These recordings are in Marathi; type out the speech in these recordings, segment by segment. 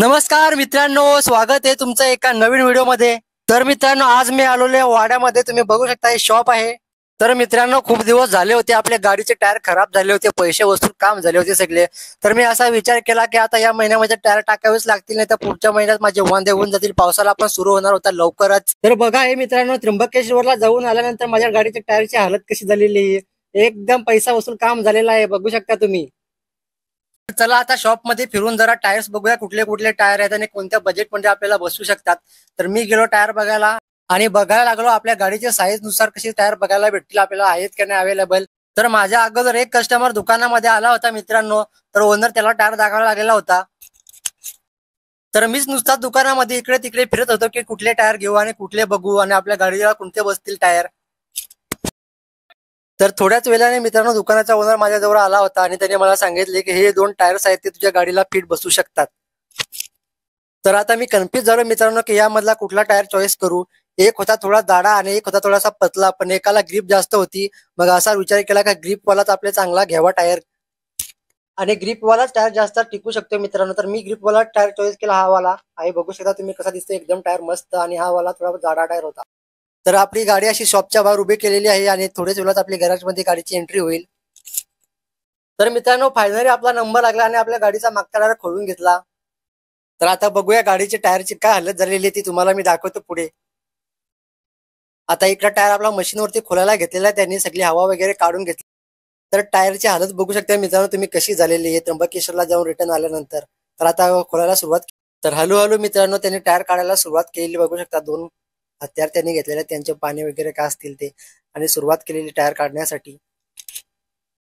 नमस्कार मित्रांनो, स्वागत आहे तुमचं एका नवीन व्हिडिओ मध्ये। तर मित्रांनो, आज मी आलोले वाड्यामध्ये। तुम्ही बघू शकता हे शॉप आहे। तर मित्रांनो, खूप दिवस झाले होते आपल्या गाडीचे टायर खराब झाले होते, पैसे वसूल काम झाले होते सगळे। तर मी असा विचार केला की आता या महिन्यामध्ये टायर टाकावेच लागतील, नाही तर पुढच्या महिन्यात माझे वांदे होऊन जातील। पावसाला पण सुरू होणार होता लवकरच। तर बघा हे मित्रांनो, त्र्यंबकेश्वरला जाऊन आल्यानंतर माझ्या गाडीच्या टायरची हालत कशी झालेली आहे। एकदम पैसा वसूल काम झालेला आहे, बघू शकता तुम्ही। चला आता शॉप मध्ये फिरून जरा टायर्स बघूया, कुठले कुठले टायर आहेत आणि कोणत्या बजेट मध्ये आपल्याला बसू शकतात। तर मी गेलो टायर बघायला आणि बघायला लागलो आपल्या गाडीच्या साईज नुसार कशी टायर बघायला भेटतील आपल्याला, आहेत का नाही अवेलेबल। तर माझ्या अगोदर एक कस्टमर दुकानामध्ये आला होता मित्रांनो। तर ओनर त्याला टायर दाखवायला लागलेला होता। तर मीच नुसता दुकानामध्ये इकडे तिकडे फिरत होतो की कुठले टायर घेऊ आणि कुठले बघू आणि आपल्या गाडीला कोणते बसतील टायर। तर थोड्याच वेळाने मित्रांनो दुकानाचा ओनर माझ्याजवळ आला होता आणि त्याने मला सांगितले की हे 2 टायर्स आहेत ते तुझ्या गाडीला फिट बसू शकतात। तर आता मी कन्फ्यूज झालो मित्रांनो की यामधला कुठला टायर चॉईस करू। एक होता थोडा जाडा आणि एक होता थोडासा पतला, पण एकाला ग्रिप जास्त होती। मग असा विचार केला का ग्रिप वालाच आपले चांगला घ्यावा टायर आणि ग्रिप वालाच टायर जास्त टिकू शकतो मित्रांनो। तर मी ग्रिप वाला टायर चॉईस केला, हा वाला आहे। बघू शकता तुम्ही कसा दिसतो, एकदम टायर मस्त। आणि हा वाला थोडा जाडा टायर होता। तर आपली गाडी अशी शॉपच्या बाहेर उभी केलेली आहे आणि थोड्याच वेळात आपली गॅरेज मध्ये गाडीची एंट्री होईल। तर मित्रांनो फायनली आपला नंबर लागला आणि आपल्या गाडीचा मागचा टायर खोलून घेतला। तर आता बघूया गाडीच्या टायरची काय हालत झालेली ती तुम्हाला मी दाखवतो पुढे। आता इकडे टायर आपला मशीनवरती खोलायला घेतलेला आहे, त्यांनी सगळी हवा वगैरे काढून घेतली। तर टायरची हालत बघू शकता मित्रांनो तुम्ही कशी झालेली आहे त्र्यंबकेश्वरला जाऊन रिटर्न आल्यानंतर। तर आता खोलायला सुरुवात तर हळूहळू मित्रांनो त्यांनी टायर काढायला सुरुवात केली। बघू शकता 2 हत्यार त्यांनी घेतलेले, त्यांचे पाणी वगैरे काय असतील ते, आणि सुरुवात केलेली टायर काढण्यासाठी।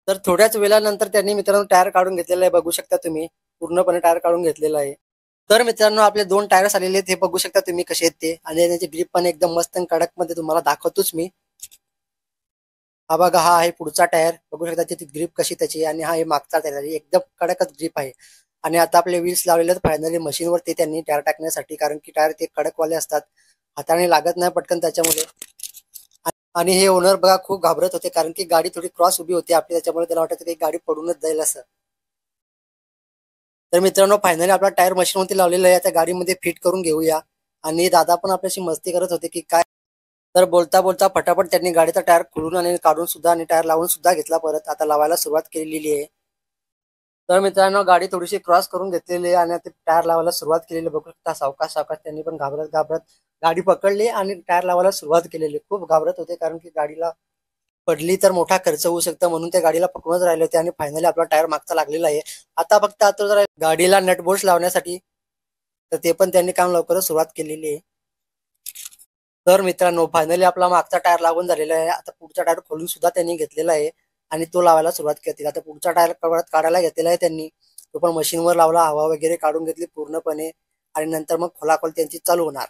तर थोड्याच वेळानंतर त्यांनी मित्रांनो टायर काढून घेतलेला आहे, बघू शकता तुम्ही पूर्णपणे टायर काढून घेतलेला आहे। तर मित्रांनो आपले 2 टायर्स आलेले आहेत, हे बघू शकता तुम्ही कसे आहेत ते, आणि त्याची ग्रिप पण एकदम मस्त कडक मध्ये तुम्हाला दाखवतोच मी। हा बघा, हा आहे पुढचा टायर, बघू शकता त्याची ग्रिप कशी त्याची, आणि हा आहे मागचा टायर, एकदम कडकच ग्रिप आहे। आणि आता आपले व्हील्स लावलेले आहेत फायनली मशीनवरती त्यांनी टायर टाकण्यासाठी, कारण की टायर ते कडकवाले असतात, हाताने लागत नाही पटकन त्याच्यामुळे। आणि हे ओनर बघा खूप घाबरत होते, कारण की गाडी थोडी क्रॉस उभी होती आपली, त्याच्यामुळे त्याला वाटत की गाडी पडूनच जाईल असं। तर मित्रांनो फायनली आपला टायर मशीनवरती लावलेला आहे, आता गाडीमध्ये फिट करून घेऊया। आणि दादा पण आपल्याशी मस्ती करत होते की काय। तर बोलता बोलता फटाफट त्यांनी गाडीचा टायर खोलून आणि काढून सुद्धा आणि टायर लावून सुद्धा घेतला, परत आता लावायला सुरुवात केलेली आहे। तर मित्रांनो गाडी थोडीशी क्रॉस करून घेतलेली आहे आणि ते टायर लावायला सुरुवात केलेली, बघू शकता सावकाश सावकाश त्यांनी पण घाबरत घाबरत गाडी पकडली आणि टायर लावायला सुरुवात केलेली। खूप घाबरत होते, कारण की गाडीला पडली तर मोठा खर्च होऊ शकतो, म्हणून त्या गाडीला पकडूनच राहिले होते। आणि फायनली आपला टायर मागचा लागलेला आहे, आता फक्त आता जरा गाडीला नट बोल्ट लावण्यासाठी, तर ते पण त्यांनी काम लवकरच सुरुवात केलेली आहे। तर मित्रांनो फायनली आपला मागचा टायर लागून झालेला आहे, आता पुढचा टायर खोलून सुद्धा त्यांनी घेतलेला आहे आणि तो लावायला सुरुवात केली। आता पुढचा टायर काढायला घेतलेला आहे त्यांनी, तो पण मशीनवर लावला, हवा वगैरे काढून घेतली पूर्णपणे, आणि नंतर मग खोलाखोल त्यांची चालू होणार।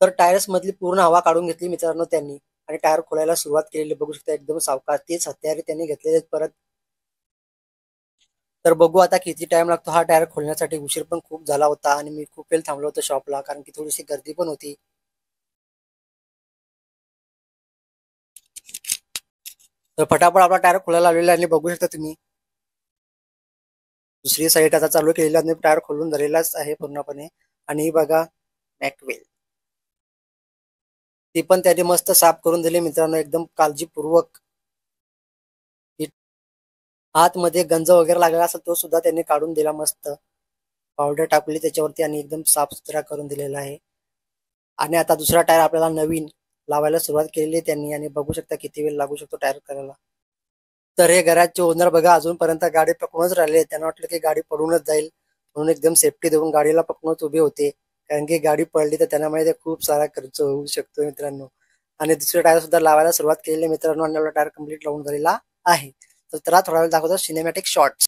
तर टायर्स मधली पूर्ण हवा काढून घेतली मित्रांनो त्यांनी, आणि टायर खोलायला सुरुवात केलेली, बघू शकता एकदम सावकाश। तेच हत्यारे त्यांनी घेतलेले परत। तर बघू आता किती टाइम लागतो हा टायर खोलण्यासाठी, उशीर पण खूप झाला होता आणि मी खूप वेळ थांबलो होतो शॉपला, कारण की थोडीशी गर्दी पण होती। तर फटाफट आपला टायर खोलायला लावलेला आणि बघू शकता तुम्ही दुसरी साईड आता चालू केलेली आणि टायर खोलून झालेलाच आहे पूर्णपणे। आणि ही बघा मॅकवेल, ती पण त्याने मस्त साफ करून दिली मित्रांनो, एकदम काळजीपूर्वक। आतमध्ये गंज वगैरे लागला असेल तो सुद्धा त्यांनी काढून दिला, मस्त पावडर टाकली त्याच्यावरती आणि एकदम साफ सुथरा करून दिलेला आहे। आणि आता दुसरा टायर आपल्याला नवीन लावायला सुरुवात केलेली आहे त्यांनी, आणि बघू शकता किती वेळ लागू शकतो टायर करायला। तर हे घराचे ओनर बघा अजूनपर्यंत गाडी पकडूनच राहिले, त्यांना वाटलं की गाडी पडूनच जाईल, म्हणून एकदम सेफ्टी देऊन गाडीला पकडूनच उभे होते, कारण की गाडी पडली तर त्यांना माहिती खूप सारा खर्च होऊ शकतो मित्रांनो। आणि दुसरे टायर सुद्धा लावायला सुरुवात केलेली मित्रांनो, आणि आपला टायर कम्प्लीट लावून झालेला आहे। तर त्याला थोडा वेळ दाखवतो सिनेमॅटिक शॉट्स।